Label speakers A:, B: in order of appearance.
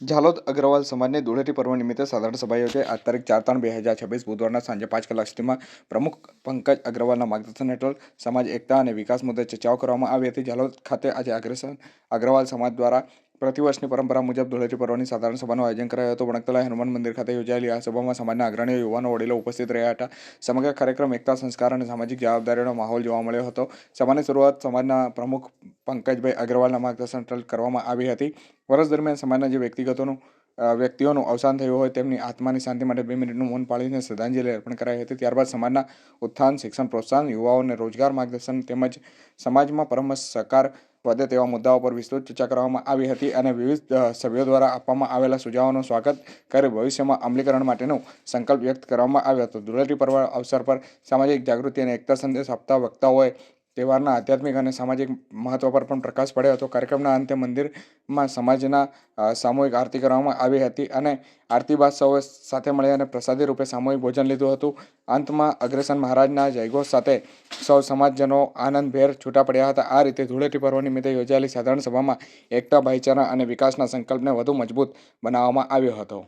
A: ઝાલોદ અગ્રવાલ સમાજની ધૂળેટી પર્વ નિમિત્તે સાધારણ સભા યોજાઈ. આજ તારીખ 4/3/2026 બુધવારના સાંજે 5 કલાક સુધીમાં પ્રમુખ પંકજ અગ્રવાલના માર્ગદર્શન હેઠળ સમાજ એકતા અને વિકાસ મુદ્દે ચર્ચાઓ કરવામાં આવી હતી. ઝાલોદ ખાતે આજે અગ્રવાલ સમાજ દ્વારા પ્રતિવર્ષની પરંપરા મુજબ ધૂળેટી પર્વની સાધારણ સભાનું આયોજન કરાયું હતું. વણકતલા હનુમાન મંદિર ખાતે યોજાયેલી આ સભામાં સમાજના અગ્રણીઓ, યુવાનો, વડીલો ઉપસ્થિત રહ્યા હતા. સમગ્ર કાર્યક્રમ એકતા, સંસ્કાર અને સામાજિક જવાબદારીનો માહોલ જોવા મળ્યો હતો. સભાની શરૂઆત સમાજના પ્રમુખ પંકજભાઈ અગ્રવાલના માર્ગદર્શન હેઠળ કરવામાં આવી હતી. વર્ષ દરમિયાન સમાજના જે વ્યક્તિઓનું અવસાન થયું હોય તેમની આત્માની શાંતિ માટે 2 મિનિટનું મૌન પાળીને શ્રદ્ધાંજલિ અર્પણ કરાઈ હતી. ત્યારબાદ સમાજના ઉત્થાન, શિક્ષણ, પ્રોત્સાહન, યુવાઓને રોજગાર, માર્ગદર્શન તેમજ સમાજમાં પરમ સહકાર વધે તેવા મુદ્દાઓ પર વિસ્તૃત ચર્ચા કરવામાં આવી હતી અને વિવિધ સભ્યો દ્વારા આપવામાં આવેલા સુઝાવોનું સ્વાગત કરી ભવિષ્યમાં અમલીકરણ માટેનો સંકલ્પ વ્યક્ત કરવામાં આવ્યો હતો. ધૂળેટી પર્વ અવસર પર સામાજિક જાગૃતિ અને એકતા સંદેશ આપતા વક્તાઓએ તહેવારના આધ્યાત્મિક અને સામાજિક મહત્વ પર પણ પ્રકાશ પાડ્યો હતો. કાર્યક્રમના અંતે મંદિરમાં સમાજના સામૂહિક આરતી કરવામાં આવી હતી અને આરતી બાદ સૌએ સાથે મળી અને પ્રસાદી રૂપે સામૂહિક ભોજન લીધું હતું. અંતમાં અગ્રેસન મહારાજના જયઘોષ સાથે સૌ સમાજજનો આનંદભેર છૂટા પડ્યા હતા. આ રીતે ધૂળેટી પર્વ નિમિત્તે યોજાયેલી સાધારણ સભામાં એકતા, ભાઈચારા અને વિકાસના સંકલ્પને વધુ મજબૂત બનાવવામાં આવ્યો હતો.